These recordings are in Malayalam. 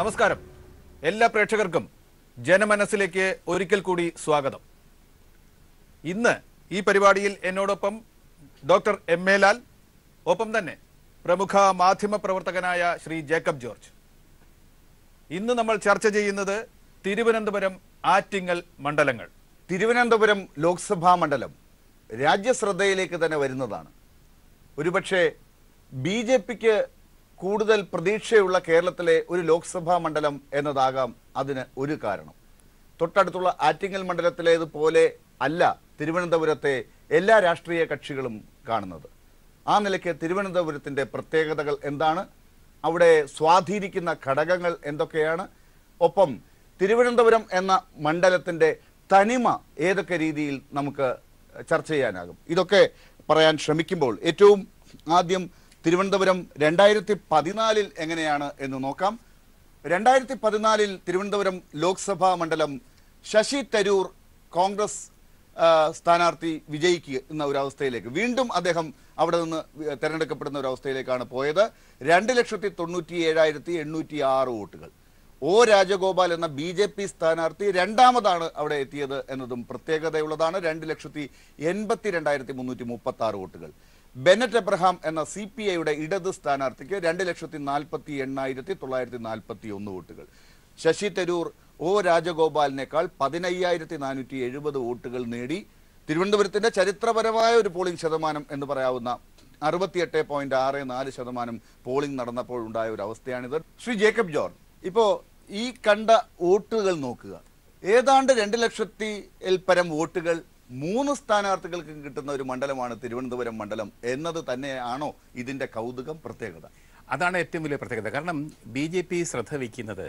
നമസ്കാരം. എല്ലാ പ്രേക്ഷകർക്കും ജനമനസ്സിലേക്ക് ഒരിക്കൽ കൂടി സ്വാഗതം. ഇന്ന് ഈ പരിപാടിയിൽ എന്നോടൊപ്പം ഡോക്ടർ എം.എ. ലാൽ, ഒപ്പം തന്നെ പ്രമുഖ മാധ്യമ പ്രവർത്തകനായ ശ്രീ ജേക്കബ് ജോർജ്. ഇന്ന് നമ്മൾ ചർച്ച ചെയ്യുന്നത് തിരുവനന്തപുരം ആറ്റിങ്ങൽ മണ്ഡലങ്ങൾ. തിരുവനന്തപുരം ലോക്സഭാ മണ്ഡലം രാജ്യശ്രദ്ധയിലേക്ക് തന്നെ വരുന്നതാണ്. ഒരുപക്ഷെ ബി.ജെ.പിക്ക് കൂടുതൽ പ്രതീക്ഷയുള്ള കേരളത്തിലെ ഒരു ലോക്സഭാ മണ്ഡലം എന്നതാകാം അതിന് ഒരു കാരണം. തൊട്ടടുത്തുള്ള ആറ്റിങ്ങൽ മണ്ഡലത്തിലേതുപോലെ അല്ല തിരുവനന്തപുരത്തെ എല്ലാ രാഷ്ട്രീയ കക്ഷികളും കാണുന്നത്. ആ നിലയ്ക്ക് തിരുവനന്തപുരത്തിൻ്റെ പ്രത്യേകതകൾ എന്താണ്, അവിടെ സ്വാധീനിക്കുന്ന ഘടകങ്ങൾ എന്തൊക്കെയാണ്, ഒപ്പം തിരുവനന്തപുരം എന്ന മണ്ഡലത്തിൻ്റെ തനിമ ഏതൊക്കെ രീതിയിൽ നമുക്ക് ചർച്ച ചെയ്യാനാകും, ഇതൊക്കെ പറയാൻ ശ്രമിക്കുമ്പോൾ ഏറ്റവും ആദ്യം തിരുവനന്തപുരം 2014 എങ്ങനെയാണ് എന്ന് നോക്കാം. 2014 തിരുവനന്തപുരം ലോക്സഭാ മണ്ഡലം ശശി തരൂർ കോൺഗ്രസ് സ്ഥാനാർത്ഥി വിജയിക്കുന്ന ഒരവസ്ഥയിലേക്ക്, വീണ്ടും അദ്ദേഹം അവിടെ നിന്ന് തിരഞ്ഞെടുക്കപ്പെടുന്ന ഒരവസ്ഥയിലേക്കാണ് പോയത്. 2,97,806 വോട്ടുകൾ. ഒ രാജഗോപാൽ എന്ന ബി.ജെ.പി സ്ഥാനാർത്ഥി രണ്ടാമതാണ് അവിടെ എത്തിയത് എന്നതും പ്രത്യേകതയുള്ളതാണ്. 2,82,336 വോട്ടുകൾ. ബെനറ്റ് എബ്രഹാം എന്ന CPIയുടെ ഇടത് സ്ഥാനാർത്ഥിക്ക് 2,48,941 വോട്ടുകൾ. ശശി തരൂർ ഒ രാജഗോപാലിനേക്കാൾ 15,470 വോട്ടുകൾ നേടി തിരുവനന്തപുരത്തിന്റെ ചരിത്രപരമായ ഒരു പോളിംഗ് ശതമാനം എന്ന് പറയാവുന്ന 68.64% പോളിംഗ് നടന്നപ്പോൾ ഉണ്ടായ ഒരു അവസ്ഥയാണിത്. ശ്രീ ജേക്കബ് ജോർജ്, ഇപ്പോ ഈ കണ്ട വോട്ടുകൾ നോക്കുക. ഏതാണ്ട് 2 ലക്ഷത്തിൽ പരം വോട്ടുകൾ 3 സ്ഥാനാർത്ഥികൾക്ക് കിട്ടുന്ന ഒരു മണ്ഡലമാണ് തിരുവനന്തപുരം മണ്ഡലം എന്നത് തന്നെയാണോ ഇതിന്റെ കൗതുകം, പ്രത്യേകത? അതാണ് ഏറ്റവും വലിയ പ്രത്യേകത. കാരണം BJP ശ്രദ്ധ വയ്ക്കുന്നത്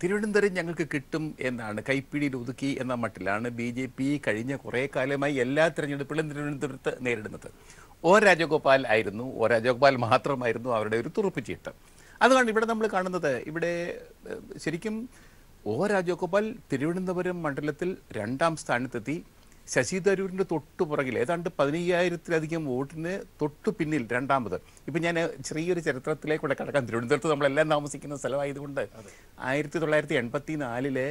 തിരുവനന്തപുരം ഞങ്ങൾക്ക് കിട്ടും എന്നാണ്, കൈപ്പിടിയിൽ ഒതുക്കി എന്ന മട്ടിലാണ് BJP കഴിഞ്ഞ കുറേ കാലമായി എല്ലാ തിരഞ്ഞെടുപ്പുകളും തിരുവനന്തപുരത്ത് നേരിടുന്നത്. ഒ രാജഗോപാൽ ആയിരുന്നു, ഒ രാജഗോപാൽ മാത്രമായിരുന്നു അവരുടെ ഒരു തുറപ്പിച്ചീട്ട്. അതുകൊണ്ട് ഇവിടെ നമ്മൾ കാണുന്നത്, ഇവിടെ ശരിക്കും ഒ രാജഗോപാൽ തിരുവനന്തപുരം മണ്ഡലത്തിൽ 2ാം സ്ഥാനത്തെത്തി. ശശി തരൂരിൻ്റെ തൊട്ടു പുറകിൽ ഏതാണ്ട് 15,000-ലധികം വോട്ടിന് തൊട്ടു പിന്നിൽ രണ്ടാമത്. ഇപ്പം ഞാൻ ചെറിയൊരു ചരിത്രത്തിലേക്കൂടെ കിടക്കാം. തിരുവനന്തപുരത്ത് നമ്മളെല്ലാം താമസിക്കുന്ന സ്ഥലമായതുകൊണ്ട് 1984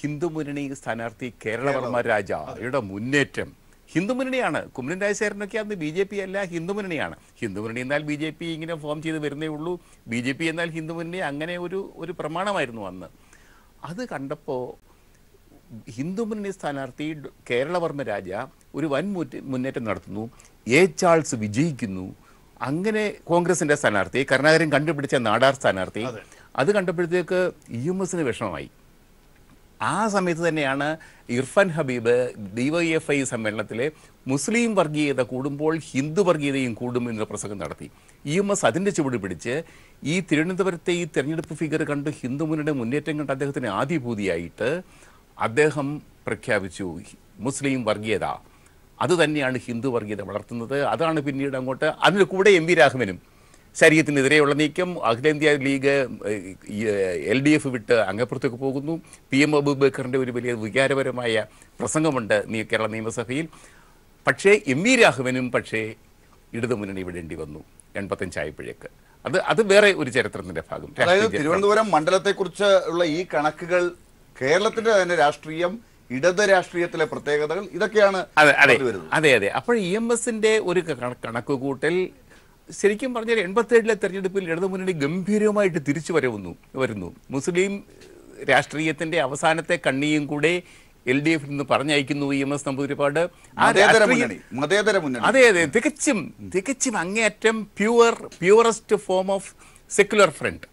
ഹിന്ദു മുന്നണി സ്ഥാനാർത്ഥി കേരളവർമ്മ രാജയുടെ മുന്നേറ്റം ഹിന്ദുമുന്നണിയാണ്. കുമ്മനം രാജശേഖരനൊക്കെ അന്ന് BJP അല്ല, ഹിന്ദുമുന്നണിയാണ്. ഹിന്ദുമുന്നണി എന്നാൽ BJP ഇങ്ങനെ ഫോം ചെയ്ത് വരുന്നേ ഉള്ളൂ, BJP എന്നാൽ ഹിന്ദുമുന്നണി, അങ്ങനെ ഒരു പ്രമാണമായിരുന്നു അന്ന്. അത് കണ്ടപ്പോൾ ഹിന്ദുമുന്നണി സ്ഥാനാർത്ഥി കേരളവർമ്മ രാജ ഒരു വൻ മുന്നേറ്റം നടത്തുന്നു. എ ചാൾസ് വിജയിക്കുന്നു. അങ്ങനെ കോൺഗ്രസിൻ്റെ സ്ഥാനാർത്ഥി, കരുണാകരൻ കണ്ടുപിടിച്ച നാടാർ സ്ഥാനാർത്ഥി, അത് കണ്ടപ്പോഴത്തേക്ക് EMSന് വിഷമമായി. ആ സമയത്ത് തന്നെയാണ് ഇർഫാൻ ഹബീബ് DYFI സമ്മേളനത്തിൽ മുസ്ലിം വർഗീയത കൂടുമ്പോൾ ഹിന്ദു വർഗീയതയും കൂടും എന്ന പ്രസംഗം നടത്തി. EMS അതിൻ്റെ ചുവട് പിടിച്ച് ഈ തിരുവനന്തപുരത്തെ ഈ തെരഞ്ഞെടുപ്പ് ഫിഗർ കണ്ട് ഹിന്ദുമുന്നണിയുടെ മുന്നേറ്റം കണ്ട് അദ്ദേഹത്തിന് ആദിഭൂതിയായിട്ട് അദ്ദേഹം പ്രഖ്യാപിച്ചു മുസ്ലിം വർഗീയത അതുതന്നെയാണ് ഹിന്ദു വർഗീയത വളർത്തുന്നത്. അതാണ് പിന്നീട് അങ്ങോട്ട് അതിന് കൂടെ MV രാഘവനും ശരീരത്തിനെതിരെയുള്ള നീക്കം, അഖിലേന്ത്യാ ലീഗ് LDF വിട്ട് അങ്ങപ്പുറത്തേക്ക് പോകുന്നു. PM അബൂബക്കറിൻ്റെ ഒരു വലിയ വികാരപരമായ പ്രസംഗമുണ്ട് കേരള നിയമസഭയിൽ. പക്ഷേ MV രാഘവനും ഇടതുമുന്നണി വിടേണ്ടി വന്നു 85 ആയപ്പോഴേക്ക്. അത് വേറെ ഒരു ചരിത്രത്തിന്റെ ഭാഗം. അതായത് തിരുവനന്തപുരം മണ്ഡലത്തെക്കുറിച്ച് ഉള്ള ഈ കണക്കുകൾ കേരളത്തിന്റെ തന്നെ രാഷ്ട്രീയം, ഇടത് രാഷ്ട്രീയത്തിലെ പ്രത്യേകതകൾ, ഇതൊക്കെയാണ്. അതെ. അപ്പോൾ EMSന്റെ ഒരു കണക്കുകൂട്ടൽ ശരിക്കും പറഞ്ഞാൽ 87 തെരഞ്ഞെടുപ്പിൽ ഇടതുമുന്നണി ഗംഭീരമായിട്ട് തിരിച്ചു വരുന്നു. മുസ്ലിം രാഷ്ട്രീയത്തിന്റെ അവസാനത്തെ കണ്ണിയും കൂടെ LDF നിന്ന് പറഞ്ഞയക്കുന്നു EMS നമ്പൂതിരിപ്പാട്. അതെ, തികച്ചും അങ്ങേയറ്റം purest form of secular front.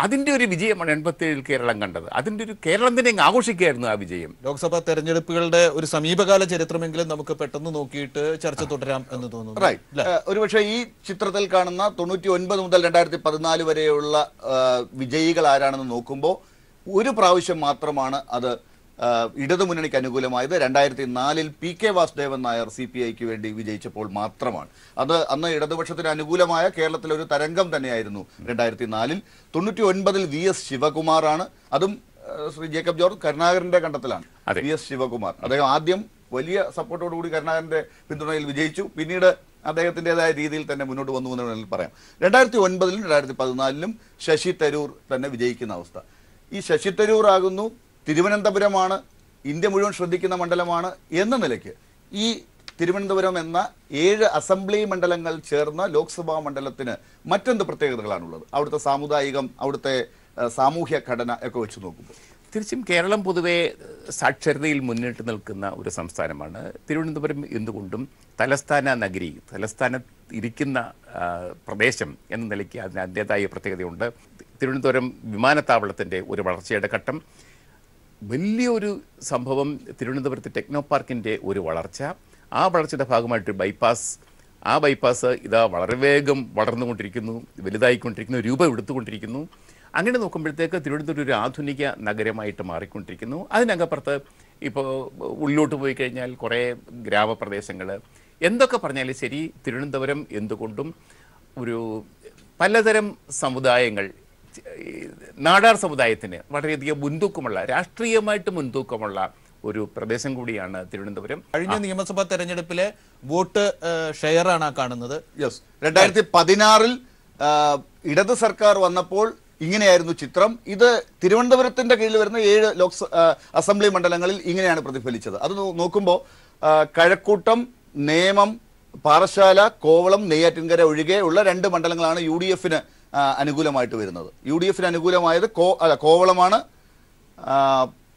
അതിന്റെ ഒരു വിജയമാണ് 87 കേരളം കണ്ടത്. അതിന്റെ ഒരു കേരളം തന്നെ ആഘോഷിക്കുകയായിരുന്നു ആ വിജയം. ലോക്സഭാ തെരഞ്ഞെടുപ്പുകളുടെ ഒരു സമീപകാല ചരിത്രമെങ്കിലും നമുക്ക് പെട്ടെന്ന് നോക്കിയിട്ട് ചർച്ച തുടരാം എന്ന് തോന്നുന്നു. ഒരുപക്ഷെ ഈ ചിത്രത്തിൽ കാണുന്ന 99 മുതൽ 2014 വരെയുള്ള വിജയികൾ ആരാണെന്ന് നോക്കുമ്പോൾ ഒരു പ്രാവശ്യം മാത്രമാണ് അത് ഇടതുമുന്നണിക്ക് അനുകൂലമായത്. 2004 PK വാസുദേവൻ നായർ CPIക്ക് വേണ്ടി വിജയിച്ചപ്പോൾ മാത്രമാണ്. അത് അന്ന് ഇടതുപക്ഷത്തിന് അനുകൂലമായ കേരളത്തിലെ ഒരു തരംഗം തന്നെയായിരുന്നു 2004. 99 VS ശിവകുമാറാണ്. അതും ശ്രീ ജേക്കബ് ജോർജ് കരുണാകരന്റെ കണ്ടെത്തലാണ്. VS ശിവകുമാർ അദ്ദേഹം ആദ്യം വലിയ സപ്പോർട്ടോടുകൂടി കരുണാകരന്റെ പിന്തുണയിൽ വിജയിച്ചു. പിന്നീട് അദ്ദേഹത്തിൻ്റെതായ രീതിയിൽ തന്നെ മുന്നോട്ട് വന്നു എന്ന് വേണമെങ്കിൽ പറയാം. 2009-ലും 2014-ലും ശശി തരൂർ തന്നെ വിജയിക്കുന്ന അവസ്ഥ. ഈ ശശി തരൂർ ആകുന്നു, തിരുവനന്തപുരമാണ് ഇന്ത്യ മുഴുവൻ ശ്രദ്ധിക്കുന്ന മണ്ഡലമാണ് എന്ന നിലയ്ക്ക് ഈ തിരുവനന്തപുരം എന്ന 7 അസംബ്ലി മണ്ഡലങ്ങൾ ചേർന്ന ലോക്സഭാ മണ്ഡലത്തിന് മറ്റെന്ത് പ്രത്യേകതകളാണുള്ളത്? അവിടുത്തെ സാമുദായികം, അവിടുത്തെ സാമൂഹ്യ ഘടന ഒക്കെ വെച്ച് നോക്കുമ്പോൾ തീർച്ചയായും കേരളം പൊതുവെ സാക്ഷരതയിൽ മുന്നിട്ട് നിൽക്കുന്ന ഒരു സംസ്ഥാനമാണ്. തിരുവനന്തപുരം എന്തുകൊണ്ടും തലസ്ഥാന നഗരി, ഇരിക്കുന്ന പ്രദേശം എന്ന നിലയ്ക്ക് അതിന് അതിൻ്റെതായ പ്രത്യേകതയുണ്ട്. തിരുവനന്തപുരം വിമാനത്താവളത്തിൻ്റെ ഒരു വളർച്ചയുടെ ഘട്ടം, വലിയൊരു സംഭവം തിരുവനന്തപുരത്ത് ടെക്നോ പാർക്കിൻ്റെ ഒരു വളർച്ച, ആ വളർച്ചയുടെ ഭാഗമായിട്ട് ബൈപ്പാസ്, ആ ബൈപ്പാസ് ഇതാ വളരെ വേഗം വളർന്നുകൊണ്ടിരിക്കുന്നു, വലുതായിക്കൊണ്ടിരിക്കുന്നു, രൂപം എടുത്തുകൊണ്ടിരിക്കുന്നു. അങ്ങനെ നോക്കുമ്പോഴത്തേക്ക് തിരുവനന്തപുരം ഒരു ആധുനിക നഗരമായിട്ട് മാറിക്കൊണ്ടിരിക്കുന്നു. അതിനകപ്പുറത്ത് ഇപ്പോൾ ഉള്ളിലോട്ട് പോയി കഴിഞ്ഞാൽ കുറേ ഗ്രാമപ്രദേശങ്ങൾ, എന്തൊക്കെ പറഞ്ഞാലും ശരി തിരുവനന്തപുരം എന്തുകൊണ്ടും ഒരു പലതരം സമുദായങ്ങൾ, നാടാർ സമുദായത്തിന് വളരെയധികം മുൻതൂക്കമുള്ള, രാഷ്ട്രീയമായിട്ട് മുൻതൂക്കമുള്ള ഒരു പ്രദേശം കൂടിയാണ് തിരുവനന്തപുരം. കഴിഞ്ഞ നിയമസഭാ തെരഞ്ഞെടുപ്പിലെ വോട്ട് ഷെയറാണ് കാണുന്നത്. യെസ്, 2016-ൽ ഇടത് സർക്കാർ വന്നപ്പോൾ ഇങ്ങനെയായിരുന്നു ചിത്രം. ഇത് തിരുവനന്തപുരത്തിന്റെ കീഴിൽ വരുന്ന 7 അസംബ്ലി മണ്ഡലങ്ങളിൽ ഇങ്ങനെയാണ് പ്രതിഫലിച്ചത്. അത് നോക്കുമ്പോൾ കഴക്കൂട്ടം, നേമം, പാറശാല, കോവളം, നെയ്യാറ്റിൻകര ഒഴികെ ഉള്ള 2 മണ്ഡലങ്ങളാണ് UDF-ന് അനുകൂലമായിട്ട് വരുന്നത്. UDF-ന് അനുകൂലമായത് കോവളമാണ്,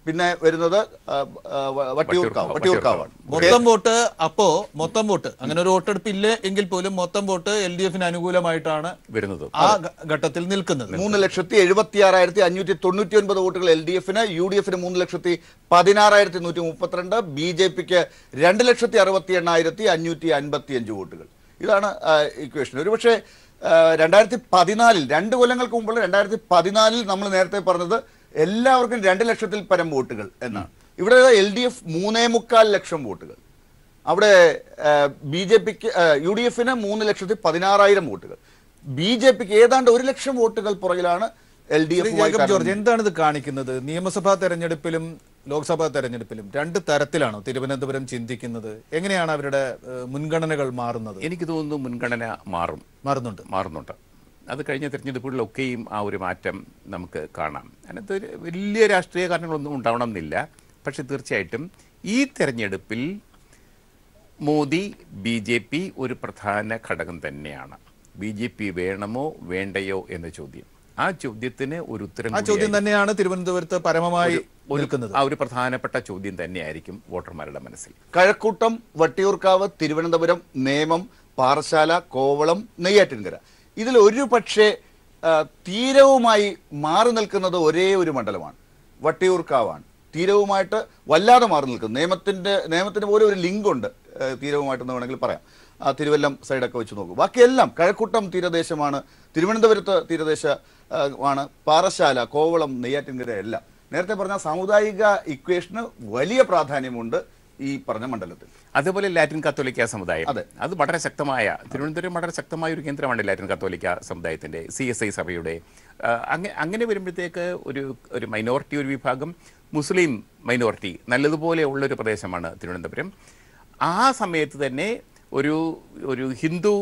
പിന്നെ വരുന്നത് വട്ടിയൂർക്കാവാണ്. മൊത്തം വോട്ട് അങ്ങനെ ഒരു വോട്ടെടുപ്പ് ഇല്ല എങ്കിൽ പോലും മൊത്തം വോട്ട് LDF-ന് അനുകൂലമായിട്ടാണ് വരുന്നത്, ആ ഘട്ടത്തിൽ നിൽക്കുന്നത്. 3,76,599 വോട്ടുകൾ LDF-ന്, UDF-ന് 3,16,132, BJP-ക്ക് 2,68,555 വോട്ടുകൾ. ഇതാണ് ഇക്വേഷൻ. ഒരുപക്ഷെ 2014-ൽ 2 കൊല്ലങ്ങൾക്ക് മുമ്പുള്ള 2014-ൽ നമ്മൾ നേരത്തെ പറഞ്ഞത് എല്ലാവർക്കും 2 ലക്ഷത്തിൽ പരം വോട്ടുകൾ എന്നാണ്. ഇവിടെ LDF 3.25 ലക്ഷം വോട്ടുകൾ, അവിടെ BJP-ക്ക് UDF-ന് 3,16,000 വോട്ടുകൾ, BJP-ക്ക് ഏതാണ്ട് 1 ലക്ഷം വോട്ടുകൾ പുറകിലാണ് LDF. ജോർജ്, എന്താണ് ഇത് കാണിക്കുന്നത്? നിയമസഭാ തെരഞ്ഞെടുപ്പിലും ലോക്സഭാ തെരഞ്ഞെടുപ്പിലും 2 തരത്തിലാണോ തിരുവനന്തപുരം ചിന്തിക്കുന്നത്? എങ്ങനെയാണ് അവരുടെ മുൻഗണനകൾ മാറുന്നത്? എനിക്ക് തോന്നുന്നു മുൻഗണന മാറുന്നുണ്ട്. അത് കഴിഞ്ഞ തിരഞ്ഞെടുപ്പുകളിലൊക്കെയും ആ ഒരു മാറ്റം നമുക്ക് കാണാം. അതിനകത്ത് വലിയ രാഷ്ട്രീയ കാരണങ്ങളൊന്നും ഉണ്ടാവണം എന്നില്ല. പക്ഷെ തീർച്ചയായിട്ടും ഈ തെരഞ്ഞെടുപ്പിൽ മോദി, BJP ഒരു പ്രധാന ഘടകം തന്നെയാണ്. BJP വേണമോ വേണ്ടയോ എന്ന ചോദ്യം, ആ ചോദ്യത്തിന് ഒരു ഉത്തരം, ആ ചോദ്യം തന്നെയാണ് തിരുവനന്തപുരത്ത് പരമമായി ഒരുക്കുന്നത്. ആ ഒരു പ്രധാനപ്പെട്ട ചോദ്യം തന്നെയായിരിക്കും വോട്ടർമാരുടെ മനസ്സിൽ. കഴക്കൂട്ടം, വട്ടിയൂർക്കാവ്, തിരുവനന്തപുരം, നേമം, പാറശാല, കോവളം, നെയ്യാറ്റിൻകര, ഇതിൽ ഒരു പക്ഷേ തീരവുമായി മാറി നിൽക്കുന്നത് ഒരേ ഒരു മണ്ഡലമാണ്, വട്ടിയൂർക്കാവാണ്. തീരവുമായിട്ട് വല്ലാതെ മാറി നിൽക്കുന്നത്. നിയമത്തിന് പോലും ഒരു ലിങ്ക് ഉണ്ട് തീരവുമായിട്ടെന്ന് വേണമെങ്കിൽ പറയാം. തിരുവല്ലം സൈഡൊക്കെ വെച്ച് നോക്കും. ബാക്കിയെല്ലാം കഴക്കൂട്ടം തീരദേശമാണ്, തിരുവനന്തപുരത്ത് തീരദേശമാണ്, പാറശാല, കോവളം, നെയ്യാറ്റിൻകര എല്ലാം. നേരത്തെ പറഞ്ഞ സാമുദായിക ഇക്വേഷന് വലിയ പ്രാധാന്യമുണ്ട് ഈ പറഞ്ഞ മണ്ഡലത്തിൽ. അതുപോലെ ലാറ്റിൻ കത്തോലിക്ക സമുദായം, അത് വളരെ ശക്തമായ, തിരുവനന്തപുരം വളരെ ശക്തമായ ഒരു കേന്ദ്രമാണ് ലാറ്റിൻ കത്തോലിക്ക സമുദായത്തിൻ്റെ, CSI സഭയുടെ. അങ്ങനെ വരുമ്പോഴത്തേക്ക് ഒരു മൈനോറിറ്റി, ഒരു വിഭാഗം മുസ്ലിം മൈനോറിറ്റി നല്ലതുപോലെ ഉള്ളൊരു പ്രദേശമാണ് തിരുവനന്തപുരം. ആ സമയത്ത് തന്നെ ഒരു ഹിന്ദു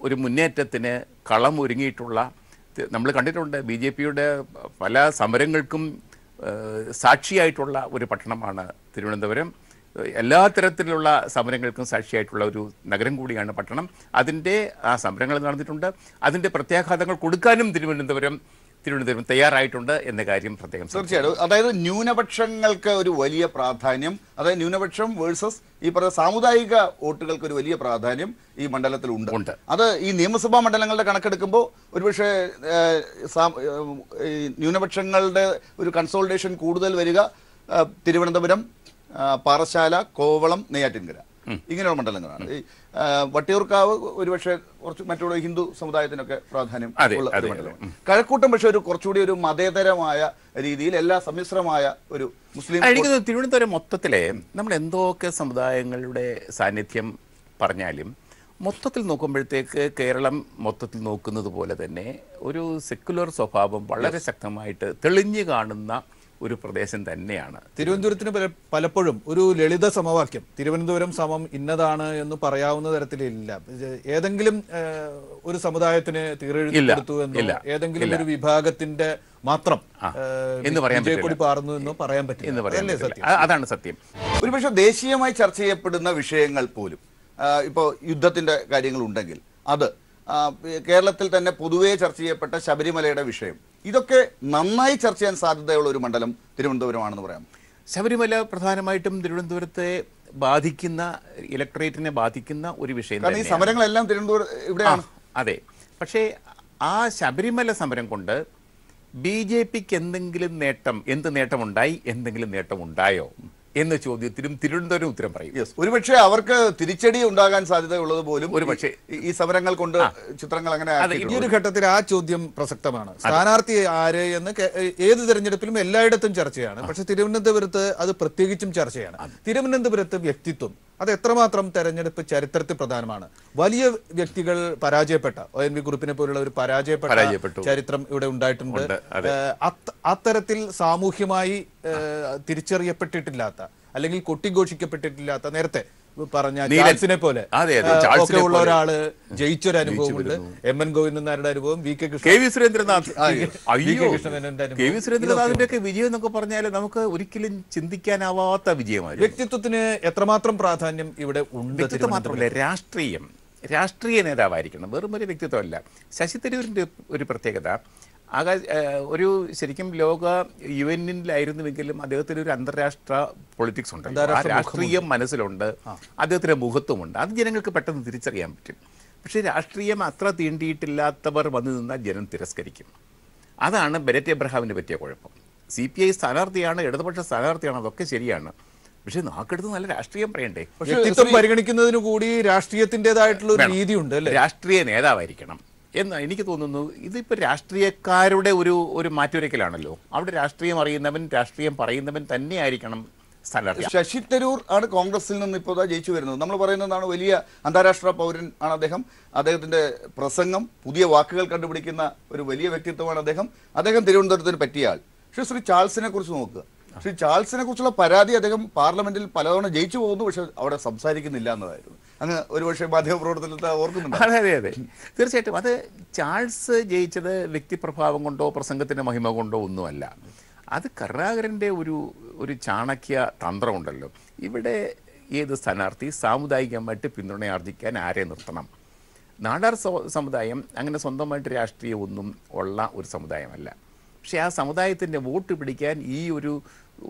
ഒരു മുന്നേറ്റത്തിന് കളം ഒരുങ്ങിയിട്ടുള്ള, നമ്മൾ കണ്ടിട്ടുണ്ട് BJP-യുടെ പല സമരങ്ങൾക്കും സാക്ഷിയായിട്ടുള്ള ഒരു പട്ടണമാണ് തിരുവനന്തപുരം. എല്ലാ തരത്തിലുള്ള സമരങ്ങൾക്കും സാക്ഷിയായിട്ടുള്ള ഒരു നഗരം കൂടിയാണ് പട്ടണം. അതിൻ്റെ ആ സമരങ്ങൾ നടന്നിട്ടുണ്ട്. അതിൻ്റെ പ്രത്യാഘാതങ്ങൾ കൊടുക്കാനും തിരുവനന്തപുരം തയ്യാറായിട്ടുണ്ട് എന്ന കാര്യം പ്രത്യേകം. തീർച്ചയായിട്ടും. അതായത് ന്യൂനപക്ഷങ്ങൾക്ക് ഒരു വലിയ പ്രാധാന്യം, അതായത് ന്യൂനപക്ഷം വേഴ്സസ് ഈ പറയുന്ന സാമുദായിക വോട്ടുകൾക്ക് ഒരു വലിയ പ്രാധാന്യം ഈ മണ്ഡലത്തിലുണ്ട്. അത് ഈ നിയമസഭാ മണ്ഡലങ്ങളുടെ കണക്കെടുക്കുമ്പോൾ ഒരുപക്ഷെ ന്യൂനപക്ഷങ്ങളുടെ ഒരു കൺസോളിഡേഷൻ കൂടുതൽ വരിക തിരുവനന്തപുരം, പാറശാല, കോവളം, നെയ്യാറ്റിൻകര ഇങ്ങനെയുള്ള മണ്ഡലങ്ങളാണ്. ഈ വട്ടിയൂർക്കാവ് ഒരുപക്ഷെ കുറച്ച് മറ്റുള്ള ഹിന്ദു സമുദായത്തിനൊക്കെ പ്രാധാന്യം ഉള്ള ഒരു മണ്ഡലമാണ്. കഴക്കൂട്ടം പക്ഷെ ഒരു കുറച്ചുകൂടി ഒരു മതേതരമായ രീതിയിൽ എല്ലാ സമ്മിശ്രമായ ഒരു മുസ്ലിം. തിരുവനന്തപുരം മൊത്തത്തിലെ നമ്മൾ എന്തൊക്കെ സമുദായങ്ങളുടെ സാന്നിധ്യം പറഞ്ഞാലും മൊത്തത്തിൽ നോക്കുമ്പോഴത്തേക്ക് കേരളം മൊത്തത്തിൽ നോക്കുന്നത് പോലെ തന്നെ ഒരു സെക്കുലർ സ്വഭാവം വളരെ ശക്തമായിട്ട് തെളിഞ്ഞു കാണുന്ന ഒരു പ്രദേശം തന്നെയാണ്. തിരുവനന്തപുരത്തിന് പലപ്പോഴും ഒരു ലളിത സമവാക്യം തിരുവനന്തപുരം സമം ഇന്നതാണ് എന്ന് പറയാവുന്ന തരത്തിലില്ല. ഏതെങ്കിലും ഒരു സമുദായത്തിന് തീരെഴുത്തു എന്നോ ഏതെങ്കിലും ഒരു വിഭാഗത്തിന്റെ മാത്രം എന്ന് പറയാൻ കൂടി പാർന്നു എന്നോ പറയാൻ പറ്റില്ല. അതാണ് സത്യം. ഒരുപക്ഷെ ദേശീയമായി ചർച്ച ചെയ്യപ്പെടുന്ന വിഷയങ്ങൾ പോലും ഇപ്പോൾ യുദ്ധത്തിന്റെ കാര്യങ്ങൾ ഉണ്ടെങ്കിൽ അത് കേരളത്തിൽ തന്നെ പൊതുവെ ചർച്ച ചെയ്യപ്പെട്ട ശബരിമലയുടെ വിഷയം, ഇതൊക്കെ നന്നായി ചർച്ച ചെയ്യാൻ സാധ്യതയുള്ള ഒരു മണ്ഡലം തിരുവനന്തപുരമാണെന്ന് പറയാം. ശബരിമല പ്രധാനമായിട്ടും തിരുവനന്തപുരത്തെ ബാധിക്കുന്ന, ഇലക്ടറേറ്റിനെ ബാധിക്കുന്ന ഒരു വിഷയം. ഈ സമരങ്ങളെല്ലാം തിരുവനന്തപുരം ഇവിടെയാണ്. അതെ, പക്ഷേ ആ ശബരിമല സമരം കൊണ്ട് BJPക്ക് എന്തെങ്കിലും എന്ത് നേട്ടമുണ്ടായി, എന്തെങ്കിലും നേട്ടമുണ്ടായോ എന്ന ചോദ്യത്തിനും തിരുവനന്തപുരം ഉത്തരം പറയും. ഒരുപക്ഷെ അവർക്ക് തിരിച്ചടി ഉണ്ടാകാൻ സാധ്യതയുള്ളത് പോലും ഒരുപക്ഷെ ഈ സമരങ്ങൾ കൊണ്ട് ചിത്രങ്ങൾ അങ്ങനെ. ഈ ഒരു ഘട്ടത്തിൽ ആ ചോദ്യം പ്രസക്തമാണ്. സ്ഥാനാർത്ഥി ആര് എന്ന് ഏത് തെരഞ്ഞെടുപ്പിലും എല്ലായിടത്തും ചർച്ചയാണ്. പക്ഷെ തിരുവനന്തപുരത്ത് അത് പ്രത്യേകിച്ചും ചർച്ചയാണ്. തിരുവനന്തപുരത്ത് വ്യക്തിത്വം അത് എത്രമാത്രം തെരഞ്ഞെടുപ്പ് ചരിത്രത്തിൽ പ്രധാനമാണ്. വലിയ വ്യക്തികൾ പരാജയപ്പെട്ട ONV ഗ്രൂപ്പിനെ പോലുള്ള ഒരു പരാജയപ്പെട്ട ചരിത്രം ഇവിടെ ഉണ്ടായിട്ടുണ്ട്. അത്തരത്തിൽ സാമൂഹ്യമായി തിരിച്ചറിയപ്പെട്ടിട്ടില്ലാത്ത അല്ലെങ്കിൽ കൊട്ടിഘോഷിക്കപ്പെട്ടിട്ടില്ലാത്ത, നേരത്തെ പറഞ്ഞ ചാൾസിനെ പോലെ ഒക്കെ ഉള്ള ഒരാള് ജയിച്ചൊരു അനുഭവമുണ്ട്. MN ഗോവിന്ദൻ നായരുടെ അനുഭവം, KV സുരേന്ദ്രനാഥിന്റെ ഒക്കെ വിജയം എന്നൊക്കെ പറഞ്ഞാൽ നമുക്ക് ഒരിക്കലും ചിന്തിക്കാനാവാത്ത വിജയമാണ്. വ്യക്തിത്വത്തിന് എത്രമാത്രം പ്രാധാന്യം ഇവിടെ ഉണ്ട്. വ്യക്തിത്വം മാത്രമല്ല, രാഷ്ട്രീയ നേതാവായിരിക്കണം, വെറും ഒരു വ്യക്തിത്വമല്ല. ശശി തരൂരിന്റെ ഒരു പ്രത്യേകത, ഒരു ശരിക്കും ലോക UN-ലായിരുന്നുവെങ്കിലും അദ്ദേഹത്തിന് ഒരു അന്താരാഷ്ട്ര പൊളിറ്റിക്സ് ഉണ്ട്, രാഷ്ട്രീയം മനസ്സിലുണ്ട്, അദ്ദേഹത്തിന്റെ മുഖത്വമുണ്ട്. അത് ജനങ്ങൾക്ക് പെട്ടെന്ന് തിരിച്ചറിയാൻ പറ്റും. പക്ഷേ രാഷ്ട്രീയം അത്ര തീണ്ടിയിട്ടില്ലാത്തവർ വന്നു നിന്നാൽ ജനം തിരസ്കരിക്കും. അതാണ് ബെനറ്റ് എബ്രഹാമിന് പറ്റിയ കുഴപ്പം. CPI സ്ഥാനാർത്ഥിയാണ്, ഇടതുപക്ഷ സ്ഥാനാർത്ഥിയാണ്, അതൊക്കെ ശരിയാണ്. പക്ഷെ നാക്കെടുത്ത് നല്ല രാഷ്ട്രീയം പറയണ്ടേ? വ്യക്തിത്വം പരിഗണിക്കുന്നതിന് കൂടി രാഷ്ട്രീയത്തിൻ്റെതായിട്ടുള്ള ഒരു രീതിയുണ്ട്. രാഷ്ട്രീയ നേതാവായിരിക്കണം എന്ന് എനിക്ക് തോന്നുന്നു. ഇതിപ്പോൾ രാഷ്ട്രീയക്കാരുടെ ഒരു മാറ്റുരയ്ക്കലാണല്ലോ. അവിടെ രാഷ്ട്രീയം അറിയുന്നവൻ, രാഷ്ട്രീയം പറയുന്നവൻ തന്നെയായിരിക്കണം സ്ഥാനാർത്ഥി. ശശി തരൂർ ആണ് കോൺഗ്രസിൽ നിന്ന് ഇപ്പോൾ ജയിച്ചു വരുന്നത്. നമ്മൾ പറയുന്നതാണ് വലിയ അന്താരാഷ്ട്ര പൗരൻ ആണ് അദ്ദേഹം. അദ്ദേഹത്തിന്റെ പ്രസംഗം, പുതിയ വാക്കുകൾ കണ്ടുപിടിക്കുന്ന ഒരു വലിയ വ്യക്തിത്വമാണ് അദ്ദേഹം. തിരുവനന്തപുരത്തിന് പറ്റിയ ആൾ. പക്ഷേ ശ്രീ ചാൾസിനെ കുറിച്ച് നോക്കുക. ശ്രീ ചാൾസിനെ കുറിച്ചുള്ള പരാതി, അദ്ദേഹം പാർലമെന്റിൽ പലതവണ ജയിച്ചു പോകുന്നു, പക്ഷെ അവിടെ സംസാരിക്കുന്നില്ല എന്നതായിരുന്നു. അങ്ങ് ഒരുപക്ഷെ മാധ്യമപ്രവർത്തനത്തെ ഓർക്കുന്നുണ്ട്. അതെ, തീർച്ചയായിട്ടും. അത് ചാൾസ് ജയിച്ചത് വ്യക്തിപ്രഭാവം കൊണ്ടോ പ്രസംഗത്തിന്റെ മഹിമ കൊണ്ടോ ഒന്നുമല്ല. അത് കരുണാകരന്റെ ഒരു ചാണക്യ തന്ത്രമുണ്ടല്ലോ. ഇവിടെ ഏത് സ്ഥാനാർത്ഥി സാമുദായികമായിട്ട് പിന്തുണയാർജിക്കാൻ ആരെ നിർത്തണം. നാടാർ സമുദായം അങ്ങനെ സ്വന്തമായിട്ട് രാഷ്ട്രീയമൊന്നും ഉള്ള ഒരു സമുദായമല്ല. പക്ഷെ ആ സമുദായത്തിന്റെ വോട്ട് പിടിക്കാൻ ഈ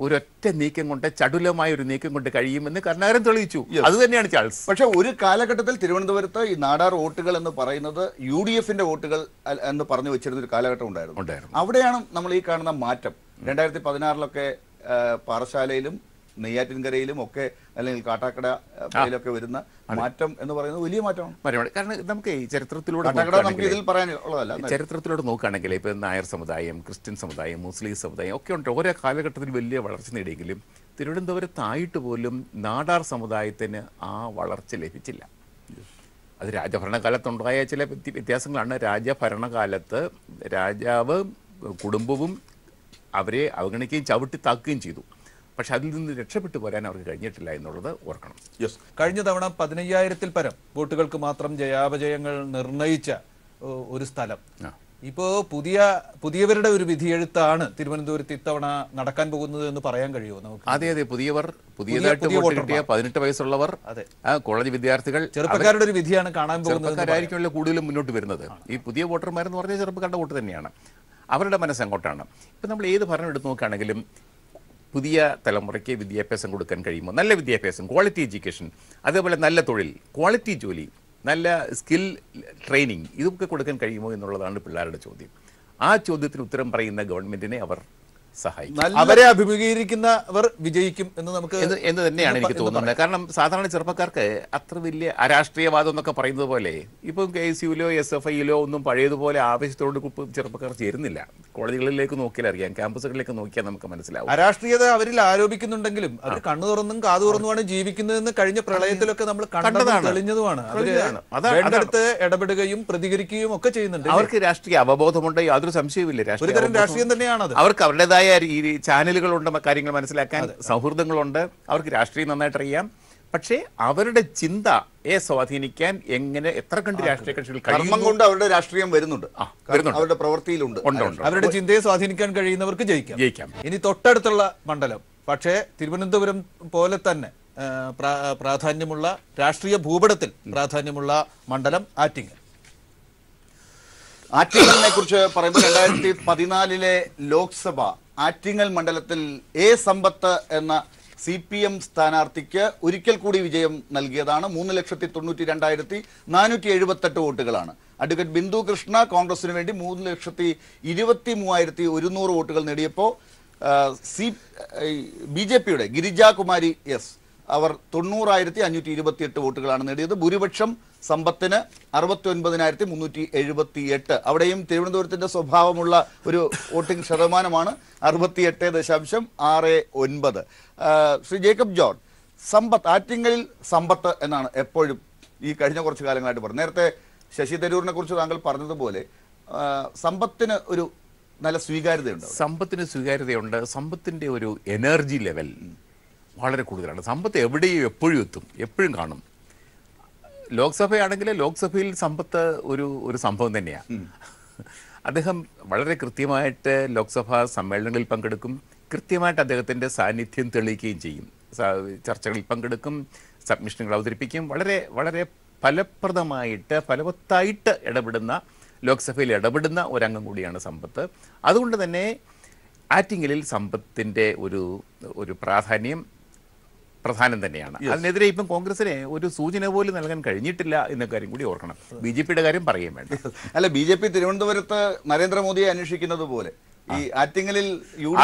ഒരൊറ്റ നീക്കം കൊണ്ട്, ചടുലമായ ഒരു നീക്കം കൊണ്ട് കഴിയുമെന്ന് കരുണാകരൻ തെളിയിച്ചു. അത് തന്നെയാണ് ചാൾസ്. പക്ഷെ ഒരു കാലഘട്ടത്തിൽ തിരുവനന്തപുരത്ത് ഈ നാടാർ വോട്ടുകൾ എന്ന് പറയുന്നത് UDFന്റെ വോട്ടുകൾ എന്ന് പറഞ്ഞു വെച്ചിരുന്ന ഒരു കാലഘട്ടം ഉണ്ടായിരുന്നു. അവിടെയാണ് നമ്മൾ ഈ കാണുന്ന മാറ്റം. 2016 പാറശാലയിലും നെയ്യാറ്റിൻകരയിലും ഒക്കെ, അല്ലെങ്കിൽ കാട്ടാക്കടയിലൊക്കെ വരുന്ന മാറ്റം എന്ന് പറയുന്നത് വലിയ മാറ്റമാണ്. കാരണം നമുക്ക് ഈ ചരിത്രത്തിലൂടെ നോക്കുകയാണെങ്കിൽ ഇപ്പൊ നായർ സമുദായം, ക്രിസ്ത്യൻ സമുദായം, മുസ്ലിം സമുദായം ഒക്കെ ഉണ്ട്. ഓരോ കാലഘട്ടത്തിൽ വലിയ വളർച്ച നേടിയെങ്കിലും തിരുവനന്തപുരത്തായിട്ട് പോലും നാടാർ സമുദായത്തിന് ആ വളർച്ച ലഭിച്ചില്ല. അത് രാജഭരണകാലത്തുണ്ടായ ചില വ്യത്യാസങ്ങളാണ്. രാജഭരണകാലത്ത് രാജാവ് കുടുംബവും അവരെ അവഗണിക്കുകയും ചവിട്ടി താക്കുകയും ചെയ്തു. പക്ഷെ അതിൽ നിന്ന് രക്ഷപ്പെട്ടു പോരാൻ അവർക്ക് കഴിഞ്ഞിട്ടില്ല എന്നുള്ളത് ഓർക്കണം. കഴിഞ്ഞ തവണ 15,000-ൽ പരം വോട്ടുകൾക്ക് മാത്രം ജയാപജയങ്ങൾ നിർണയിച്ച ഒരു സ്ഥലം. ഇപ്പോ പുതിയവരുടെ ഒരു വിധിയെഴുത്താണ് തിരുവനന്തപുരത്ത് ഇത്തവണ നടക്കാൻ പോകുന്നത് എന്ന് പറയാൻ കഴിയുമോ നമുക്ക്? അതെ, പുതിയതായിട്ട് വോട്ട് കിട്ടിയ 18 വയസ്സുള്ളവർ, കോളേജ് വിദ്യാർത്ഥികൾ, ചെറുപ്പക്കാരുടെ ഒരു വിധിയാണ് കാണാൻ പോകുന്നത്. ചെറുപ്പക്കാരായിരിക്കുമല്ലോ കൂടുതലും മുന്നോട്ട് വരുന്നത്. ഈ പുതിയ വോട്ടർമാരെന്ന് പറഞ്ഞാൽ ചെറുപ്പക്കാരുടെ വോട്ട് തന്നെയാണ്. അവരുടെ മനസ്സങ്ങോട്ടാണ്. ഇപ്പം നമ്മൾ ഏത് ഭരണം എടുത്ത് നോക്കുകയാണെങ്കിലും പുതിയ തലമുറയ്ക്ക് വിദ്യാഭ്യാസം കൊടുക്കാൻ കഴിയുമോ? നല്ല വിദ്യാഭ്യാസം, ക്വാളിറ്റി എഡ്യൂക്കേഷൻ, അതേപോലെ നല്ല തൊഴിൽ, ക്വാളിറ്റി ജോലി, നല്ല സ്കിൽ ട്രെയിനിങ്, ഇതൊക്കെ കൊടുക്കാൻ കഴിയുമോ എന്നുള്ളതാണ് പിള്ളേരുടെ ചോദ്യം. ആ ചോദ്യത്തിന് ഉത്തരം പറയുന്ന ഗവൺമെന്റിനെ അവർ സഹായിക്കും. അവരെ അഭിമുഖീകരിക്കുന്നവർ വിജയിക്കും എന്ന് തന്നെയാണ് എനിക്ക് തോന്നുന്നത്. കാരണം സാധാരണ ചെറുപ്പക്കാർക്ക് അത്ര വലിയ അരാഷ്ട്രീയവാദം എന്നൊക്കെ പറയുന്നത് പോലെ ഇപ്പം KSUലോ SFIയിലോ ഒന്നും പഴയതുപോലെ ആവേശത്തോട് ചെറുപ്പക്കാർ ചേരുന്നില്ല. കോളേജുകളിലേക്ക് നോക്കിയാൽ അറിയാം, ക്യാമ്പസുകളിലേക്ക് നോക്കിയാൽ നമുക്ക് മനസ്സിലാവും. അരാഷ്ട്രീയത അവരിൽ ആരോപിക്കുന്നുണ്ടെങ്കിലും അവർ കണ്ണു തുറന്നും കാതു തുറന്നുമാണ് ജീവിക്കുന്നതെന്ന് കഴിഞ്ഞ പ്രളയത്തിലൊക്കെ നമ്മൾ കണ്ടതാണ്, തെളിഞ്ഞതുമാണ്. വേണ്ടടുത്ത് ഇടപെടുകയും പ്രതികരിക്കുകയും ഒക്കെ ചെയ്യുന്നുണ്ട്. അവർക്ക് രാഷ്ട്രീയ അവബോധമുണ്ട്, യാതൊരു സംശയവുമില്ല. രാഷ്ട്രീയം തന്നെയാണ്. അവർക്ക് അവരുടേതായ അവരുടേതായ ചാനലുകളുണ്ട് കാര്യങ്ങൾ മനസ്സിലാക്കാൻ, സൗഹൃദങ്ങളുണ്ട്, അവർക്ക് രാഷ്ട്രീയം നന്നായിട്ട് അറിയാം. പക്ഷേ അവരുടെ ചിന്തയെ സ്വാധീനിക്കാൻ എങ്ങനെ എത്ര കണ്ട് രാഷ്ട്രീയ കക്ഷികൾ കർമ്മം കൊണ്ട് അവരുടെ രാഷ്ട്രീയം വരുന്നുണ്ട്, അവരുടെ പ്രവൃത്തിയിലുണ്ട്. അവരുടെ ചിന്തയെ സ്വാധീനിക്കാൻ കഴിയുന്നവർക്ക് ജയിക്കാം. ഇനി തൊട്ടടുത്തുള്ള മണ്ഡലം, പക്ഷേ തിരുവനന്തപുരം പോലെ തന്നെ പ്രാധാന്യമുള്ള രാഷ്ട്രീയ ഭൂപടത്തിൽ പ്രാധാന്യമുള്ള മണ്ഡലം ആറ്റിങ്ങൽ. ആറ്റിങ്ങലിനെ കുറിച്ച് പറയുമ്പോൾ 2014 ലോക്സഭ ആറ്റിങ്ങൽ മണ്ഡലത്തിൽ എ സമ്പത്ത് എന്ന CPM സ്ഥാനാർത്ഥിക്ക് ഒരിക്കൽ കൂടി വിജയം നൽകിയതാണ്. 3,92,478 വോട്ടുകളാണ്. അഡ്വക്കേറ്റ് ബിന്ദു കൃഷ്ണ കോൺഗ്രസിന് വേണ്ടി 3,23,100 വോട്ടുകൾ നേടിയപ്പോൾ BJPയുടെ ഗിരിജാകുമാരി എസ് അവർ 90,528 വോട്ടുകളാണ് നേടിയത്. ഭൂരിപക്ഷം സമ്പത്തിന് 69,378. അവിടെയും തിരുവനന്തപുരത്തിന്റെ സ്വഭാവമുള്ള ഒരു വോട്ടിംഗ് ശതമാനമാണ് 68.69. ശ്രീ ജേക്കബ് ജോർജ്, സമ്പത്ത് ആറ്റിങ്ങലിൽ സമ്പത്ത് എന്നാണ് എപ്പോഴും ഈ കഴിഞ്ഞ കുറച്ച് കാലങ്ങളായിട്ട് പറഞ്ഞത്. നേരത്തെ ശശി തരൂരിനെ കുറിച്ച് താങ്കൾ പറഞ്ഞതുപോലെ സമ്പത്തിന് ഒരു നല്ല സ്വീകാര്യതയുണ്ട്. സമ്പത്തിന് സ്വീകാര്യതയുണ്ട്. സമ്പത്തിന്റെ ഒരു എനർജി ലെവൽ വളരെ കൂടുതലാണ്. സമ്പത്ത് എവിടെയും എപ്പോഴും എത്തും, എപ്പോഴും കാണും. ലോക്സഭയാണെങ്കിൽ ലോക്സഭയിൽ സമ്പത്ത് ഒരു സംഭവം തന്നെയാണ്. അദ്ദേഹം വളരെ കൃത്യമായിട്ട് ലോക്സഭാ സമ്മേളനങ്ങളിൽ പങ്കെടുക്കും, കൃത്യമായിട്ട് അദ്ദേഹത്തിൻ്റെ സാന്നിധ്യം തെളിയിക്കുകയും ചെയ്യും. ചർച്ചകളിൽ പങ്കെടുക്കും, സബ്മിഷനുകൾ അവതരിപ്പിക്കും. വളരെ വളരെ ഫലവത്തായിട്ട് ലോക്സഭയിൽ ഇടപെടുന്ന ഒരംഗം കൂടിയാണ് സമ്പത്ത്. അതുകൊണ്ട് തന്നെ ആറ്റിങ്ങലിൽ സമ്പത്തിൻ്റെ ഒരു പ്രധാനം തന്നെയാണ്. അതിനെതിരെ ഇപ്പം കോൺഗ്രസിന് ഒരു സൂചന പോലും നൽകാൻ കഴിഞ്ഞിട്ടില്ല എന്ന കാര്യം കൂടി ഓർക്കണം. BJPയുടെ കാര്യം പറയുകയും വേണ്ട. അല്ല, BJP തിരുവനന്തപുരത്ത് നരേന്ദ്രമോദിയെ അന്വേഷിക്കുന്നത് പോലെ ഈ ആറ്റിങ്ങലിൽ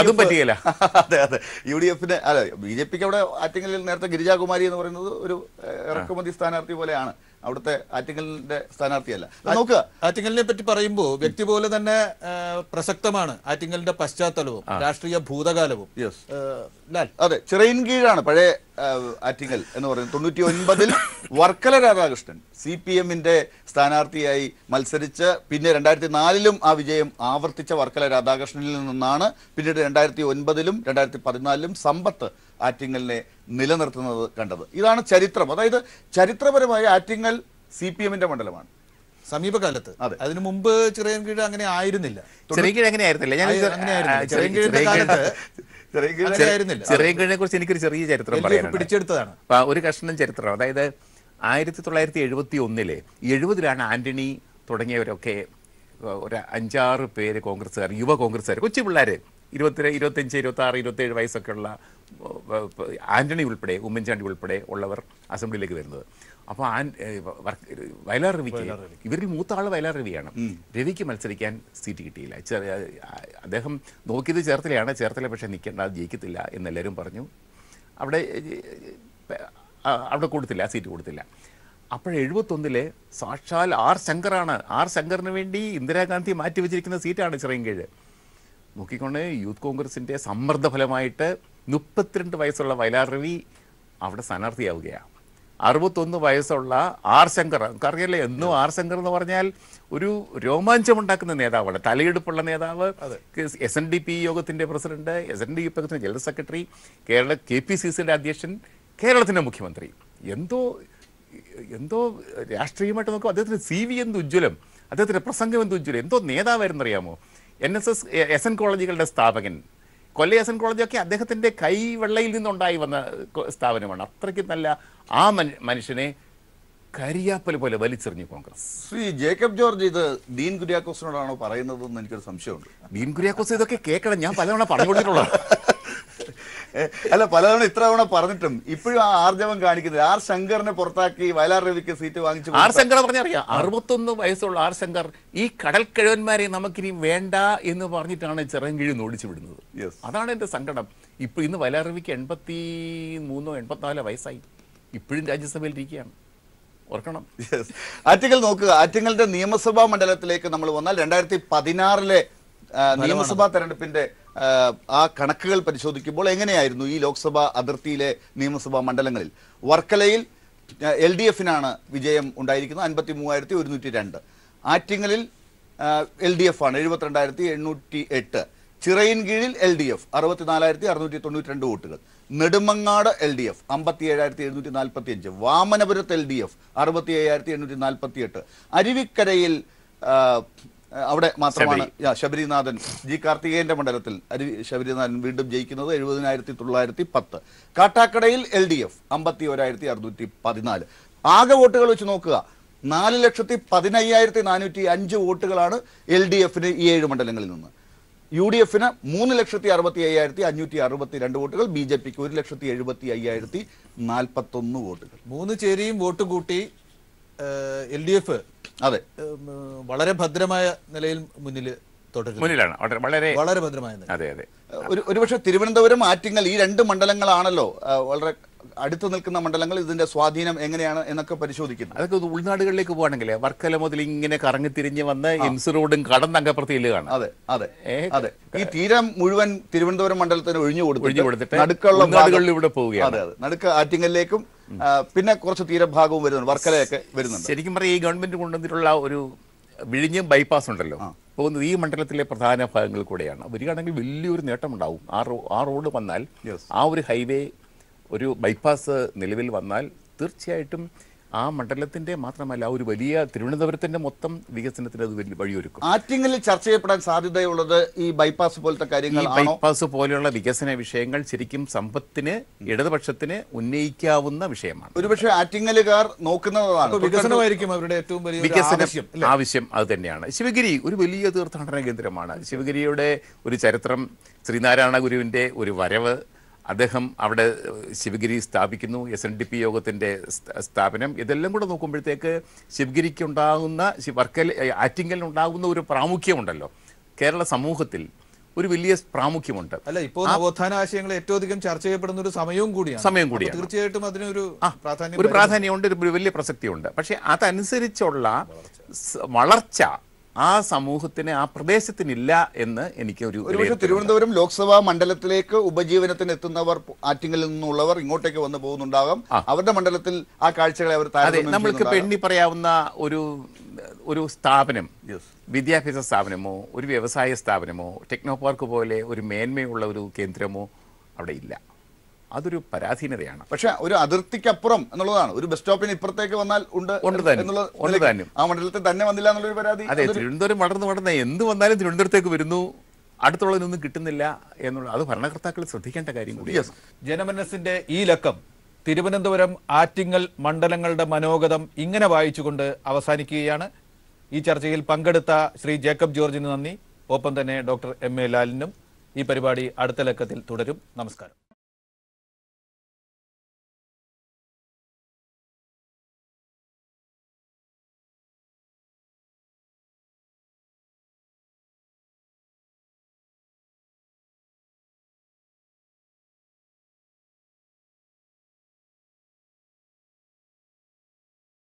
അതും പറ്റിയല്ല. അതെ, UDFന് അല്ല, BJPക്ക് അവിടെ ആറ്റിങ്ങലിൽ നേരത്തെ ഗിരിജാകുമാരി എന്ന് പറയുന്നത് ഒരു ഇറക്കുമതി സ്ഥാനാർത്ഥി പോലെയാണ്. അവിടുത്തെ ആറ്റിങ്ങലിന്റെ സ്ഥാനാർത്ഥിയല്ല. നോക്കുക, ആറ്റിങ്ങലിനെ പറ്റി പറയുമ്പോൾ വ്യക്തി പോലെ തന്നെ പ്രസക്തമാണ് ആറ്റിങ്ങലിന്റെ പശ്ചാത്തലവും രാഷ്ട്രീയ ഭൂതകാലവും. അതെ, ചിറയിൻകീഴാണ് പഴയ ആറ്റിങ്ങൽ എന്ന് പറയുന്നത്. 99 വർക്കല രാധാകൃഷ്ണൻ CPMന്റെ സ്ഥാനാർത്ഥിയായി മത്സരിച്ച് പിന്നെ 2004 ആ വിജയം ആവർത്തിച്ച വർക്കല രാധാകൃഷ്ണനിൽ നിന്നാണ് പിന്നീട് 2009 2014 സമ്പത്ത് ആറ്റിങ്ങലിനെ നിലനിർത്തുന്നത് കണ്ടത്. ഇതാണ് ചരിത്രം. അതായത് ചരിത്രപരമായി ആറ്റിങ്ങൽ CPMന്റെ മണ്ഡലമാണ് സമീപകാലത്ത്. അതിനു മുമ്പ് ചിറയൻകീഴ് അങ്ങനെ ആയിരുന്നില്ല. ചിറയൻകീഴിനെ കുറിച്ച് എനിക്കൊരു ചെറിയ ചരിത്രം പറയാനുണ്ട്. പിടിച്ചെടുത്തതാണ് ഒരു കഷ്ണം ചരിത്രം. അതായത് 1971 ആന്റണി തുടങ്ങിയവരൊക്കെ ഒരു 5-6 പേര് കോൺഗ്രസ്സുകാർ, യുവ കോൺഗ്രസ്സുകാർ, കൊച്ചു പിള്ളേർ, 25, 26, 27 വയസ്സൊക്കെ ഉള്ള ആന്റണി ഉൾപ്പെടെ, ഉമ്മൻചാണ്ടി ഉൾപ്പെടെ ഉള്ളവർ അസംബ്ലിയിലേക്ക് വരുന്നത്. അപ്പോൾ വയലാർ രവിക്ക്, ഇവരിൽ മൂത്ത ആൾ വയലാർ രവിയാണ്. രവിക്ക് മത്സരിക്കാൻ സീറ്റ് കിട്ടിയില്ല. അദ്ദേഹം നോക്കിയത് ചേർത്തലയാണ്. ചേർത്തല പക്ഷേ നിൽക്കേണ്ട, ജയിക്കത്തില്ല എന്നെല്ലാവരും പറഞ്ഞു. അവിടെ കൊടുത്തില്ല, സീറ്റ് കൊടുത്തില്ല. അപ്പോൾ 71 സാക്ഷാൽ ശങ്കറാണ്. ശങ്കറിന് വേണ്ടി ഇന്ദിരാഗാന്ധി മാറ്റിവെച്ചിരിക്കുന്ന സീറ്റാണ് ചിറയൻകീഴ്. നോക്കിക്കൊണ്ട് യൂത്ത് കോൺഗ്രസിൻ്റെ സമ്മർദ്ദ ഫലമായിട്ട് 32 വയസ്സുള്ള വയലാർ രവി അവിടെ സ്ഥാനാർത്ഥിയാവുകയാണ്. 61 വയസ്സുള്ള ശങ്കർ, നമുക്കറിയാലോ, എന്നും ശങ്കർ എന്ന് പറഞ്ഞാൽ ഒരു രോമാഞ്ചമുണ്ടാക്കുന്ന നേതാവാണ്. തലയെടുപ്പുള്ള നേതാവ്, SNDP യോഗത്തിൻ്റെ പ്രസിഡന്റ്, SNDP യോഗത്തിൻ്റെ ജനറൽ സെക്രട്ടറി, കേരള KPCCയുടെ അധ്യക്ഷൻ, കേരളത്തിൻ്റെ മുഖ്യമന്ത്രി. എന്തോ രാഷ്ട്രീയമായിട്ട് നോക്കുമ്പോൾ അദ്ദേഹത്തിൻ്റെ CV എന്ത് ഉജ്ജ്വലം, അദ്ദേഹത്തിൻ്റെ പ്രസംഗം എന്ത് ഉജ്ജ്വലം, എന്തോ നേതാവായിരുന്നറിയാമോ. NSS SN കോളേജുകളുടെ സ്ഥാപകൻ. കൊല്ലം SN കോളേജൊക്കെ അദ്ദേഹത്തിൻ്റെ കൈവെള്ളയിൽ നിന്നുണ്ടായി വന്ന സ്ഥാപനമാണ്. അത്രയ്ക്ക് നല്ല ആ മനുഷ്യനെ കരിയാപ്പൽ പോലെ വലിച്ചെറിഞ്ഞു കോൺഗ്രസ്. ശ്രീ ജേക്കബ് ജോർജ്, ഇത് ഡീൻ കുര്യാക്കോസിനോടാണോ പറയുന്നതെന്ന് എനിക്കൊരു സംശയമുണ്ട്. ഡീൻ കുര്യാക്കോസ് ഇതൊക്കെ കേൾക്കണം. ഞാൻ പലതവണ പറഞ്ഞു കൊടുത്തിട്ടുള്ളത്. അല്ല, പലതവണ ഇത്ര തവണ പറഞ്ഞിട്ടും ഇപ്പോഴും ആ ആർജവം കാണിക്കുന്നത്. ശങ്കറിനെ പുറത്താക്കി വയലാർ രവിക്ക് സീറ്റ് വാങ്ങിച്ചു. ശങ്കർ പറഞ്ഞറിയാം, 61 വയസ്സുള്ള ശങ്കർ ഈ കടൽക്കിഴവന്മാരെ നമുക്കിനി വേണ്ട എന്ന് പറഞ്ഞിട്ടാണ് ചിറയൻകീഴ് ഓടിച്ചു വിടുന്നത്. അതാണ് എൻ്റെ സങ്കടം. ഇന്ന് വയലാർ രവിക്ക് 83 84 വയസ്സായി, ഇപ്പോഴും രാജ്യസഭയിൽ ഇരിക്കുകയാണ്. ഓർക്കണം. ആറ്റിങ്ങൽ നോക്കുക, ആറ്റിങ്ങലിന്റെ നിയമസഭാ മണ്ഡലത്തിലേക്ക് നമ്മൾ വന്നാൽ 2016 നിയമസഭാ തെരഞ്ഞെടുപ്പിന്റെ ആ കണക്കുകൾ പരിശോധിക്കുമ്പോൾ എങ്ങനെയായിരുന്നു ഈ ലോക്സഭാ അതിർത്തിയിലെ നിയമസഭാ മണ്ഡലങ്ങളിൽ? വർക്കലയിൽ LDFനാണ് വിജയം ഉണ്ടായിരിക്കുന്നത്, 53,102. ആറ്റിങ്ങലിൽ LDF ആണ് 72,808. ചിറയിൻകീഴിൽ LDF 64,692 വോട്ടുകൾ, നെടുമങ്ങാട് LDF 57,745, വാമനപുരത്ത് LDF 67,848, അരുവിക്കരയിൽ അവിടെ മാത്രമാണ് ശബരിനാഥൻ ജി കാർത്തികേയന്റെ മണ്ഡലത്തിൽ ശബരിനാഥൻ വീണ്ടും ജയിക്കുന്നത് 70,910. കാട്ടാക്കടയിൽ LDF 51,614. ആകെ വോട്ടുകൾ വെച്ച് നോക്കുക 4,15,405 വോട്ടുകളാണ് LDFന് ഈ 7 മണ്ഡലങ്ങളിൽ നിന്ന്. UDFന് 3,65,562 വോട്ടുകൾ, BJPക്ക് 1,70,75,041 വോട്ടുകൾ. 3 ചേരിയും വോട്ട് കൂട്ടി LDF അതെ വളരെ ഭദ്രമായ നിലയിൽ മുന്നിലാണ് വളരെ ഭദ്രമായ നില. അതെ അതെ. ഒരുപക്ഷെ തിരുവനന്തപുരം, ആറ്റിങ്ങൽ ഈ 2 മണ്ഡലങ്ങളാണല്ലോ വളരെ അടുത്ത് നിൽക്കുന്ന മണ്ഡലങ്ങൾ. ഇതിന്റെ സ്വാധീനം എങ്ങനെയാണ് എന്നൊക്കെ പരിശോധിക്കുന്നു. അതൊക്കെ ഉൾനാടുകളിലേക്ക് പോകണമെങ്കിൽ വർക്കല മുതൽ ഇങ്ങനെ കറങ്ങി തിരിഞ്ഞ് വന്ന് എംസ് റോഡും കടന്ന് അങ്കപ്പുറത്തില് കാണാം. അതെ അതെ അതെ. ഈ തീരം മുഴുവൻ തിരുവനന്തപുരം മണ്ഡലത്തിന് ഒഴിഞ്ഞു കൊടുത്തിട്ട് നടുക്കുള്ള നാടുകളിൽ ഇവിടെ പോവുകയാണ്. അതെ അതെ. നടുക്ക് ആറ്റിങ്ങലിലേക്കും പിന്നെ കുറച്ച് തീരഭാഗവും വരുന്നുണ്ട്, വർക്കലയൊക്കെ വരുന്നുണ്ട്. ശരിക്കും പറഞ്ഞാൽ ഈ ഗവൺമെന്റ് കൊണ്ടുവന്നിട്ടുള്ള ഒരു വിഴിഞ്ഞം ബൈപ്പാസ് ഉണ്ടല്ലോ, പോകുന്നത് ഈ മണ്ഡലത്തിലെ പ്രധാന ഭാഗങ്ങളിൽ കൂടെയാണ്. വരികയാണെങ്കിൽ വലിയൊരു നേട്ടമുണ്ടാവും. ആ റോഡ് വന്നാൽ, ആ ഒരു ഹൈവേ, ഒരു ബൈപ്പാസ് നിലവിൽ വന്നാൽ തീർച്ചയായിട്ടും ആ മണ്ഡലത്തിന്റെ മാത്രമല്ല ഒരു വലിയ തിരുവനന്തപുരത്തിന്റെ മൊത്തം വികസനത്തിന് അത് വഴിയൊരുക്കും. ആറ്റിങ്ങലിൽ ചർച്ച ചെയ്യപ്പെടാൻ സാധ്യതയുള്ളത് ഈ ബൈപ്പാസ് പോലത്തെ കാര്യങ്ങൾ. ബൈപ്പാസ് പോലെയുള്ള വികസന വിഷയങ്ങൾ ശരിക്കും സമ്പത്തിന്, ഇടതുപക്ഷത്തിന് ഉന്നയിക്കാവുന്ന വിഷയമാണ്. ഒരുപക്ഷെ ആറ്റിങ്ങലുകാർ നോക്കുന്നതാണ് വികസനമായിരിക്കും അവരുടെ ഏറ്റവും വലിയ ആവശ്യം. അത് തന്നെയാണ്. ശിവഗിരി ഒരു വലിയ തീർത്ഥാടന കേന്ദ്രമാണ്. ശിവഗിരിയുടെ ഒരു ചരിത്രം, ശ്രീനാരായണ ഗുരുവിന്റെ ഒരു വരവ്, അദ്ദേഹം അവിടെ ശിവഗിരി സ്ഥാപിക്കുന്നു, SNDP യോഗത്തിൻ്റെ സ്ഥാപനം, ഇതെല്ലാം കൂടെ നോക്കുമ്പോഴത്തേക്ക് ശിവഗിരിക്കുണ്ടാകുന്ന ആറ്റിങ്ങലിനുണ്ടാകുന്ന ഒരു പ്രാമുഖ്യമുണ്ടല്ലോ കേരള സമൂഹത്തിൽ, ഒരു വലിയ പ്രാമുഖ്യമുണ്ട്. അല്ല, ഇപ്പോൾ നവോത്ഥാന ആശയങ്ങൾ ഏറ്റവും അധികം ചർച്ച ചെയ്യപ്പെടുന്ന ഒരു സമയം കൂടിയാണ്. തീർച്ചയായിട്ടും അതിനൊരു പ്രാധാന്യമുണ്ട്, ഒരു വലിയ പ്രസക്തിയുണ്ട്. പക്ഷെ അതനുസരിച്ചുള്ള വളർച്ച ആ സമൂഹത്തിന്, ആ പ്രദേശത്തിനില്ല എന്ന് എനിക്ക് ഒരു തിരുവനന്തപുരം ലോക്സഭാ മണ്ഡലത്തിലേക്ക് ഉപജീവനത്തിന് എത്തുന്നവർ, ആറ്റിങ്ങലിൽ നിന്നുള്ളവർ ഇങ്ങോട്ടേക്ക് വന്ന് പോകുന്നുണ്ടാകാം. അവരുടെ മണ്ഡലത്തിൽ ആ കാഴ്ചകളെ അവർ നമ്മൾക്ക് എണ്ണി പറയാവുന്ന ഒരു സ്ഥാപനം, വിദ്യാഭ്യാസ സ്ഥാപനമോ ഒരു വ്യവസായ സ്ഥാപനമോ ടെക്നോ പാർക്ക് പോലെ ഒരു മേന്മയുള്ള ഒരു കേന്ദ്രമോ അവിടെ ഇല്ല. അതൊരു പരാധീനതയാണ്. പക്ഷെ ഒരു അതിർത്തിക്കപ്പുറം എന്നുള്ളതാണ്. ഒരു ബസ് സ്റ്റോപ്പിന് ഇപ്പുറത്തേക്ക് വന്നാൽ ആ മണ്ഡലത്തിൽ തന്നെ വന്നില്ല എന്നുള്ളൊരു പരാതി. അതെ, തിരുവനന്തപുരം വളർന്ന് എന്ത് വന്നാലും തിരുവനന്തപുരത്തേക്ക് വരുന്നു, അടുത്തുള്ളതിനൊന്നും കിട്ടുന്നില്ല എന്നുള്ള അത് ഭരണകർത്താക്കൾ ശ്രദ്ധിക്കേണ്ട കാര്യം കൂടി. ജനമനസ്സിന്റെ ഈ ലക്കം തിരുവനന്തപുരം, ആറ്റിങ്ങൽ മണ്ഡലങ്ങളുടെ മനോഗതം ഇങ്ങനെ വായിച്ചുകൊണ്ട് അവസാനിക്കുകയാണ്. ഈ ചർച്ചയിൽ പങ്കെടുത്ത ശ്രീ ജേക്കബ് ജോർജിന് നന്ദി. ഒപ്പം തന്നെ ഡോക്ടർ MA ലാലിനും. ഈ പരിപാടി അടുത്ത ലക്കത്തിൽ തുടരും. നമസ്കാരം.